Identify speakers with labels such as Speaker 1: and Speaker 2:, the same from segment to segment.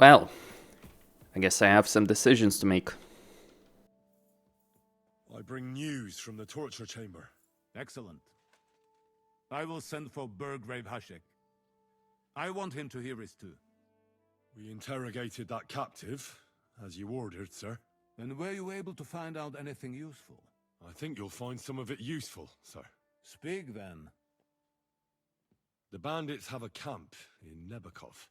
Speaker 1: Well, I guess I have some decisions to make.
Speaker 2: I bring news from the torture chamber.
Speaker 3: Excellent. I will send for Burgrave Hashek. I want him to hear it too.
Speaker 2: We interrogated that captive, as you ordered, sir.
Speaker 3: And were you able to find out anything useful?
Speaker 2: I think you'll find some of it useful, sir.
Speaker 3: Speak then.
Speaker 2: The bandits have a camp in Nebakov.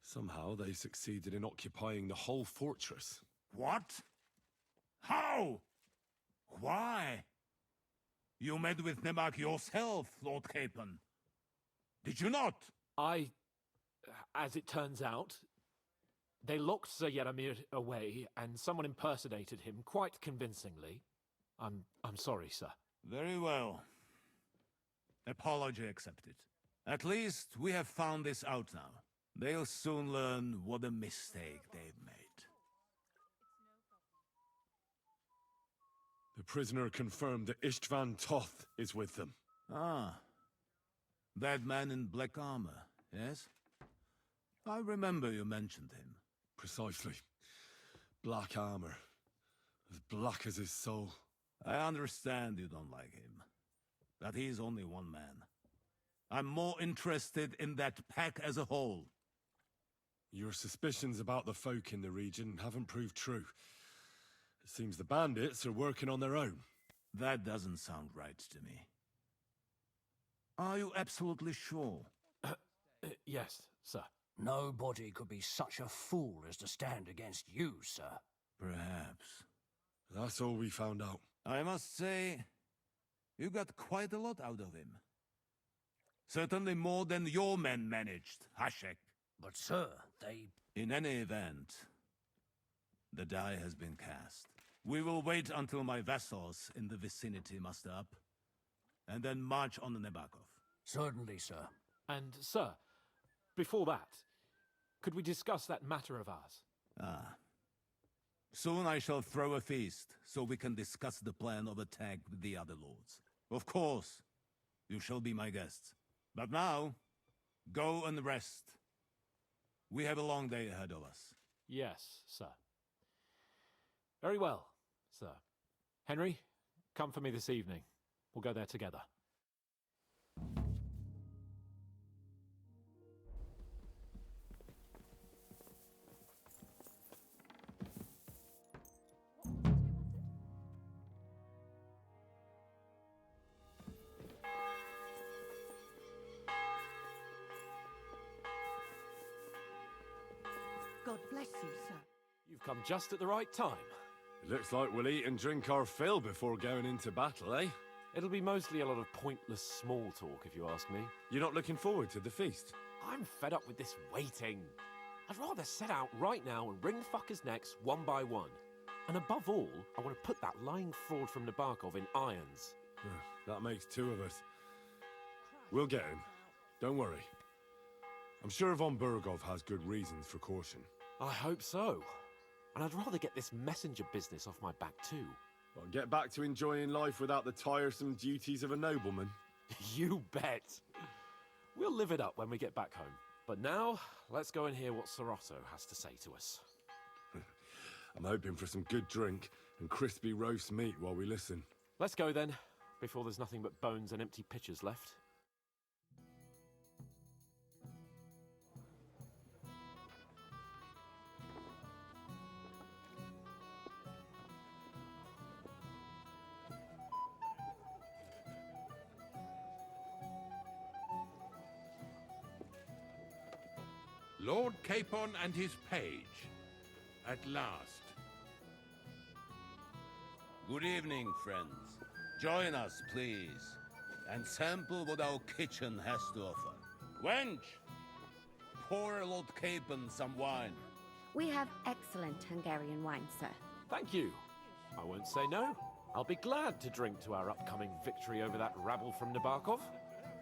Speaker 2: Somehow they succeeded in occupying the whole fortress.
Speaker 3: What? How? Why? You met with Nebak yourself, Lord Capon. Did you not?
Speaker 4: As it turns out, they locked Sir Yaramir away, and someone impersonated him quite convincingly. I'm sorry, sir.
Speaker 3: Very well. Apology accepted. At least we have found this out now. They'll soon learn what a mistake they've made.
Speaker 2: The prisoner confirmed that Istvan Toth is with them.
Speaker 3: Ah. That man in black armor, yes? I remember you mentioned him.
Speaker 2: Precisely. Black armor. As black as his soul.
Speaker 3: I understand you don't like him. But he's only one man. I'm more interested in that pack as a whole.
Speaker 2: Your suspicions about the folk in the region haven't proved true. It seems the bandits are working on their own.
Speaker 3: That doesn't sound right to me. Are you absolutely sure?
Speaker 4: Yes, sir.
Speaker 5: Nobody could be such a fool as to stand against you, sir.
Speaker 3: Perhaps.
Speaker 2: That's all we found out.
Speaker 3: I must say, you got quite a lot out of him. Certainly more than your men managed, Hashek.
Speaker 5: But, sir, they...
Speaker 3: In any event, the die has been cast. We will wait until my vassals in the vicinity muster up, and then march on Nebakov.
Speaker 5: Certainly, sir.
Speaker 4: And, sir, before that, could we discuss that matter of ours?
Speaker 3: Ah. Soon I shall throw a feast, so we can discuss the plan of attack with the other lords. Of course, you shall be my guests. But now, go and rest. We have a long day ahead of us.
Speaker 4: Yes, sir. Very well, sir. Henry, come for me this evening. We'll go there together.
Speaker 6: God bless you, sir.
Speaker 4: You've come just at the right time.
Speaker 2: It looks like we'll eat and drink our fill before going into battle, eh?
Speaker 4: It'll be mostly a lot of pointless small talk, if you ask me.
Speaker 2: You're not looking forward to the feast?
Speaker 4: I'm fed up with this waiting. I'd rather set out right now and wring fuckers' necks one by one. And above all, I want to put that lying fraud from Nebakov in irons.
Speaker 2: That makes two of us. We'll get him. Don't worry. I'm sure Von Burgov has good reasons for caution.
Speaker 4: I hope so. And I'd rather get this messenger business off my back too.
Speaker 2: Well, get back to enjoying life without the tiresome duties of a nobleman.
Speaker 4: You bet. We'll live it up when we get back home. But now, let's go and hear what Sir Otto has to say to us.
Speaker 2: I'm hoping for some good drink and crispy roast meat while we listen.
Speaker 4: Let's go then, before there's nothing but bones and empty pitchers left.
Speaker 7: Lord Capon and his page. At last.
Speaker 3: Good evening, friends. Join us, please, and sample what our kitchen has to offer. Wench, pour Lord Capon some wine.
Speaker 6: We have excellent Hungarian wine, sir.
Speaker 4: Thank you. I won't say no. I'll be glad to drink to our upcoming victory over that rabble from Nebakov.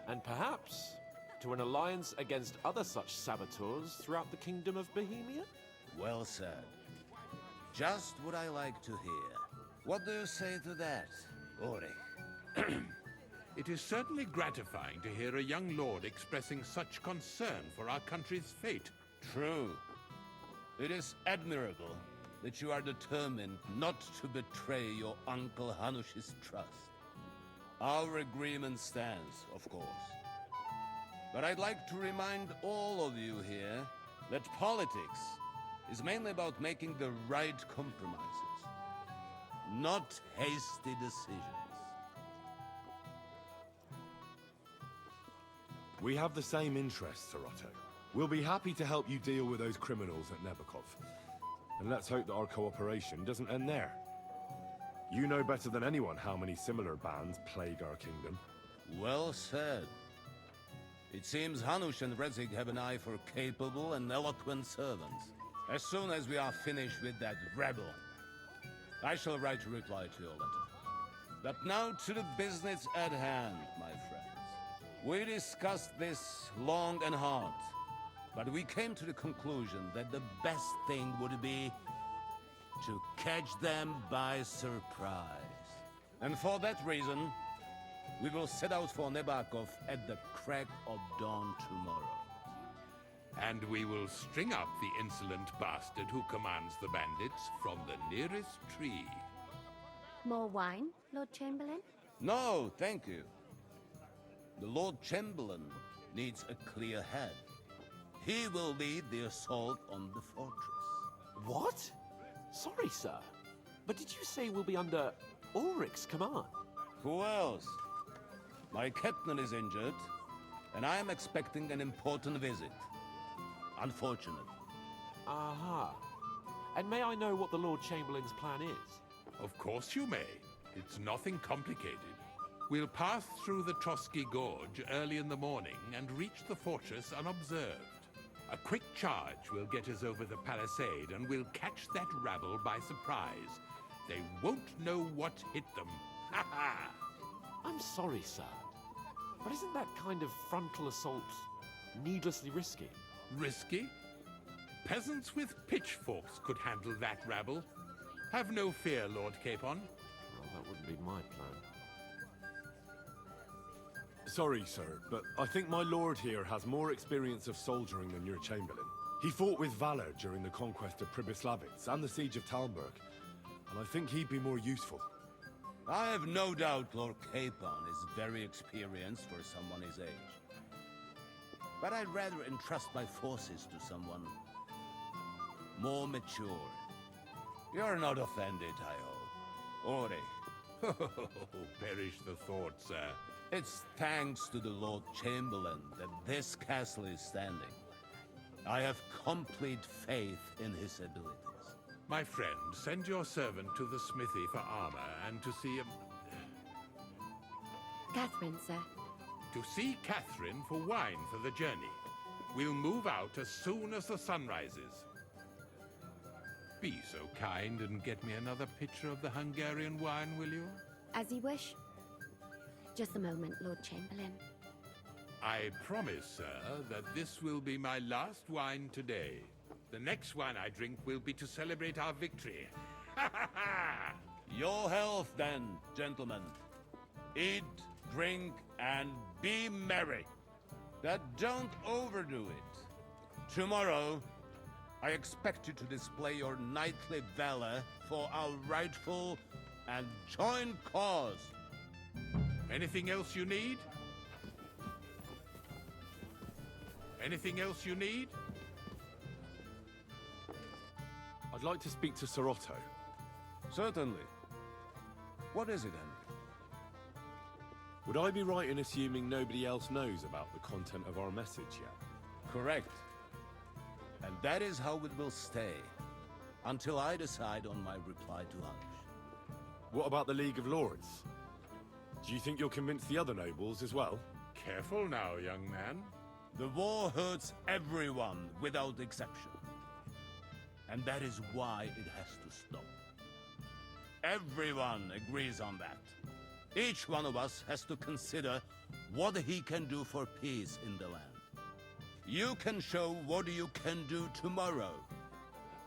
Speaker 4: And perhaps to an alliance against other such saboteurs throughout the Kingdom of Bohemia?
Speaker 3: Well said. Just what I like to hear. What do you say to that, Ulrich?
Speaker 7: It is certainly gratifying to hear a young lord expressing such concern for our country's fate.
Speaker 3: True. It is admirable that you are determined not to betray your Uncle Hanush's trust. Our agreement stands, of course. But I'd like to remind all of you here that politics is mainly about making the right compromises, not hasty decisions.
Speaker 2: We have the same interests, Sarotto. We'll be happy to help you deal with those criminals at Nebakov. And let's hope that our cooperation doesn't end there. You know better than anyone how many similar bands plague our kingdom.
Speaker 3: Well said. It seems Hanush and Rezig have an eye for capable and eloquent servants. As soon as we are finished with that rebel, I shall write a reply to your letter. But now to the business at hand, my friends. We discussed this long and hard, but we came to the conclusion that the best thing would be to catch them by surprise. And for that reason, we will set out for Nebakov at the crack of dawn tomorrow.
Speaker 7: And we will string up the insolent bastard who commands the bandits from the nearest tree.
Speaker 6: More wine, Lord Chamberlain?
Speaker 3: No, thank you. The Lord Chamberlain needs a clear head. He will lead the assault on the fortress.
Speaker 4: What? Sorry, sir. But did you say we'll be under Ulrich's command?
Speaker 3: Who else? My captain is injured, and I am expecting an important visit. Unfortunate.
Speaker 4: Aha. And may I know what the Lord Chamberlain's plan is?
Speaker 7: Of course you may. It's nothing complicated. We'll pass through the Trotsky Gorge early in the morning and reach the fortress unobserved. A quick charge will get us over the palisade and we'll catch that rabble by surprise. They won't know what hit them. Ha ha!
Speaker 4: I'm sorry, sir. But isn't that kind of frontal assault needlessly risky?
Speaker 7: Risky? Peasants with pitchforks could handle that rabble. Have no fear, Lord Capon.
Speaker 4: Well, that wouldn't be my plan.
Speaker 2: Sorry, sir, but I think my lord here has more experience of soldiering than your Chamberlain. He fought with valor during the conquest of Pribyslavitz and the siege of Talmberg, and I think he'd be more useful.
Speaker 3: I have no doubt Lord Capon is very experienced for someone his age. But I'd rather entrust my forces to someone more mature. You're not offended, I hope. Ore.
Speaker 7: Perish the thought, sir.
Speaker 3: It's thanks to the Lord Chamberlain that this castle is standing. I have complete faith in his abilities.
Speaker 7: My friend, send your servant to the smithy for armor and to see
Speaker 6: Catherine, sir.
Speaker 7: Catherine for wine for the journey. We'll move out as soon as the sun rises. Be so kind and get me another pitcher of the Hungarian wine, will you?
Speaker 6: As you wish. Just a moment, Lord Chamberlain.
Speaker 7: I promise, sir, that this will be my last wine today. The next wine I drink will be to celebrate our victory. Ha ha ha!
Speaker 3: Your health, then, gentlemen. Eat, drink, and be merry. But don't overdo it. Tomorrow, I expect you to display your knightly valor for our rightful and joint cause.
Speaker 7: Anything else you need? Anything else you need?
Speaker 2: I'd like to speak to Sarotto.
Speaker 3: Certainly. What is it, then?
Speaker 2: Would I be right in assuming nobody else knows about the content of our message yet?
Speaker 3: Correct. And that is how it will stay, until I decide on my reply to Hanush.
Speaker 2: What about the League of Lords? Do you think you'll convince the other nobles as well?
Speaker 7: Careful now, young man.
Speaker 3: The war hurts everyone without exception. And that is why it has to stop. Everyone agrees on that. Each one of us has to consider what he can do for peace in the land. You can show what you can do tomorrow,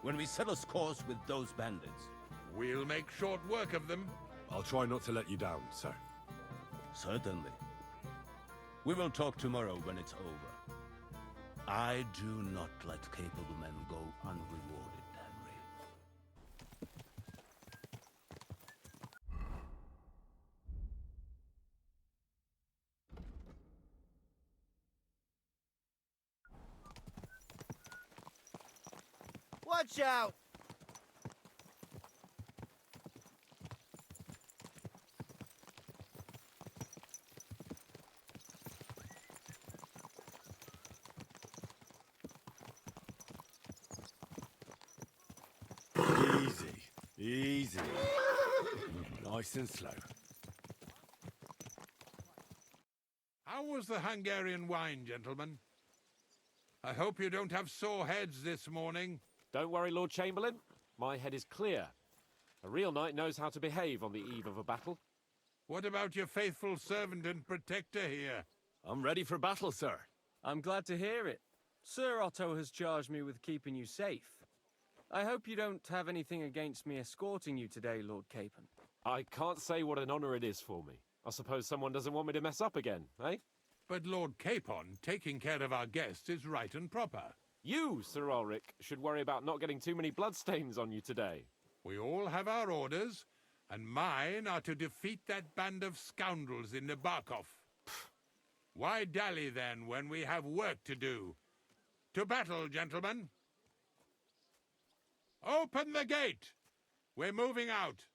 Speaker 3: when we settle scores with those bandits.
Speaker 7: We'll make short work of them.
Speaker 2: I'll try not to let you down, sir.
Speaker 3: Certainly. We will talk tomorrow when it's over. I do not let capable men go unrewarded, Henry.
Speaker 8: Watch out!
Speaker 2: Easy. Nice and slow.
Speaker 7: How was the Hungarian wine, gentlemen? I hope you don't have sore heads this morning.
Speaker 4: Don't worry, Lord Chamberlain. My head is clear. A real knight knows how to behave on the eve of a battle.
Speaker 7: What about your faithful servant and protector here?
Speaker 8: I'm ready for battle, sir.
Speaker 9: I'm glad to hear it. Sir Otto has charged me with keeping you safe. I hope you don't have anything against me escorting you today, Lord Capon.
Speaker 4: I can't say what an honor it is for me. I suppose someone doesn't want me to mess up again, eh?
Speaker 7: But Lord Capon, taking care of our guests is right and proper.
Speaker 4: You, Sir Ulrich, should worry about not getting too many bloodstains on you today.
Speaker 7: We all have our orders, and mine are to defeat that band of scoundrels in Nabokov. Why dally then when we have work to do? To battle, gentlemen! Open the gate! We're moving out.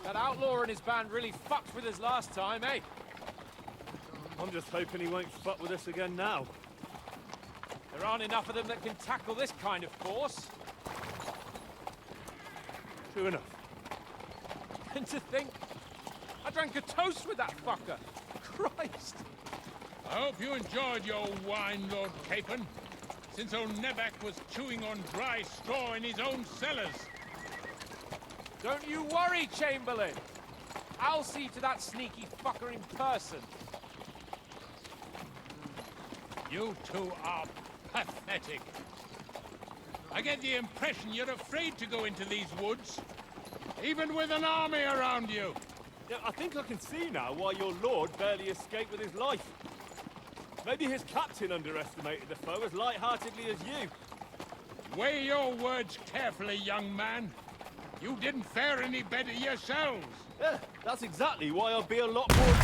Speaker 10: That outlaw and his band really fucked with us last time, eh?
Speaker 8: I'm just hoping he won't fuck with us again now.
Speaker 10: There aren't enough of them that can tackle this kind of force.
Speaker 8: True enough.
Speaker 10: And to think, I drank a toast with that fucker. Christ!
Speaker 7: I hope you enjoyed your wine, Lord Capon, since old Nebak was chewing on dry straw in his own cellars.
Speaker 10: Don't you worry, Chamberlain. I'll see to that sneaky fucker in person.
Speaker 7: You two are pathetic. I get the impression you're afraid to go into these woods, even with an army around you.
Speaker 8: Yeah, I think I can see now why your lord barely escaped with his life. Maybe his captain underestimated the foe as light-heartedly as you.
Speaker 7: Weigh your words carefully, young man. You didn't fare any better yourselves.
Speaker 8: Yeah, that's exactly why I'll be a lot more...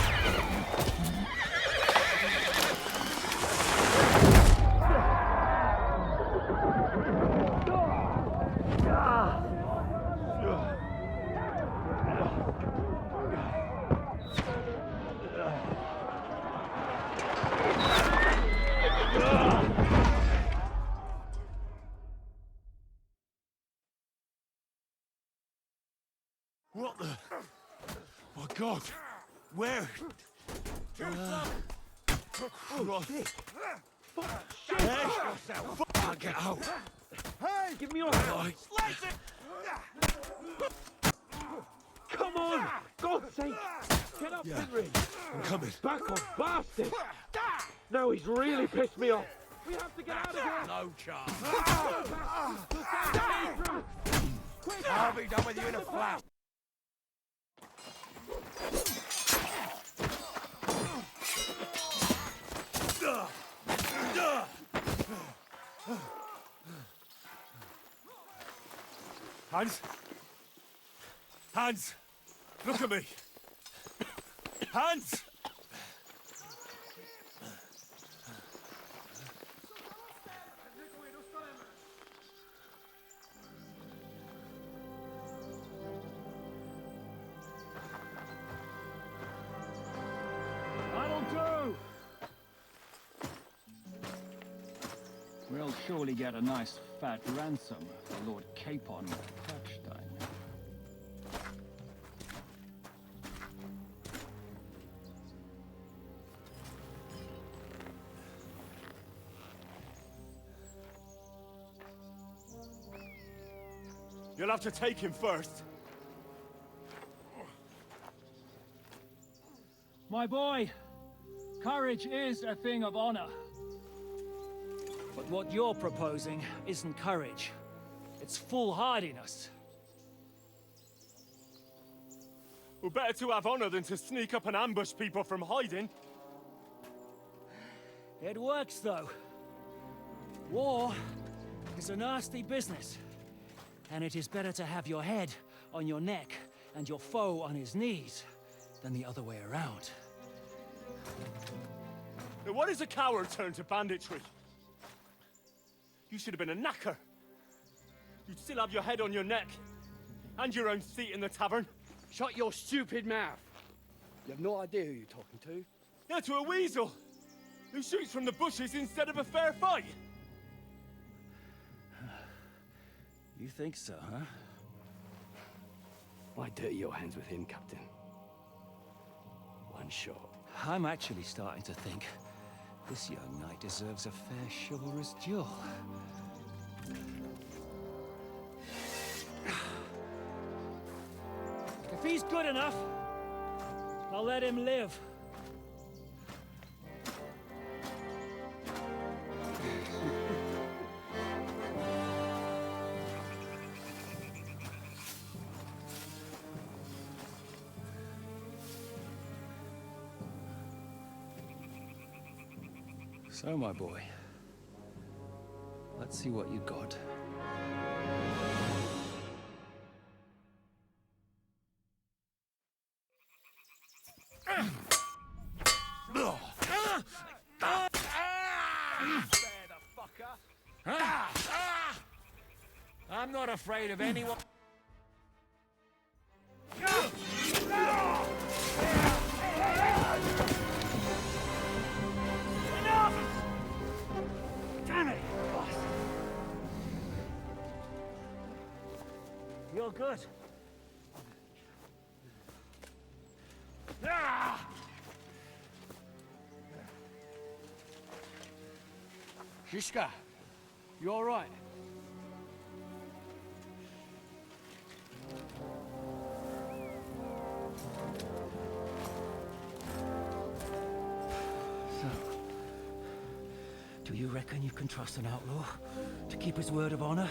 Speaker 3: What the... My God! Where? Christ! Hey! Get out!
Speaker 8: Hey, give me your hand!
Speaker 3: Slice it!
Speaker 8: Come on! God's sake! Get up, Henry!
Speaker 3: I'm coming.
Speaker 8: Back off, bastard! Now he's really pissed me off! We have to get out of here!
Speaker 3: No chance.
Speaker 5: I'll be done with you in a flash.
Speaker 8: Hans? Hans! Look at me! Hans!
Speaker 11: That'll do! We'll surely get a nice fat ransom for Lord Capon Kirkstein.
Speaker 8: You'll have to take him first.
Speaker 11: My boy, courage is a thing of honor. But what you're proposing isn't courage. It's foolhardiness.
Speaker 8: Well, better to have honor than to sneak up and ambush people from hiding.
Speaker 11: It works, though. War is a nasty business. And it is better to have your head on your neck and your foe on his knees than the other way around.
Speaker 8: Now, what is a coward turned to banditry? You should have been a knacker. You'd still have your head on your neck. And your own seat in the tavern.
Speaker 5: Shut your stupid mouth. You have no idea who you're talking to.
Speaker 8: Yeah, to a weasel. Who shoots from the bushes instead of a fair fight.
Speaker 11: You think so, huh?
Speaker 5: Why dirty your hands with him, Captain? One shot.
Speaker 11: I'm actually starting to think this young knight deserves a fair chivalrous duel. If he's good enough, I'll let him live. So, my boy, let's see what you got.
Speaker 10: I'm not afraid of anyone.
Speaker 11: Damn it! You're good.
Speaker 5: Zizka, you all right?
Speaker 11: So, do you reckon you can trust an outlaw to keep his word of honor?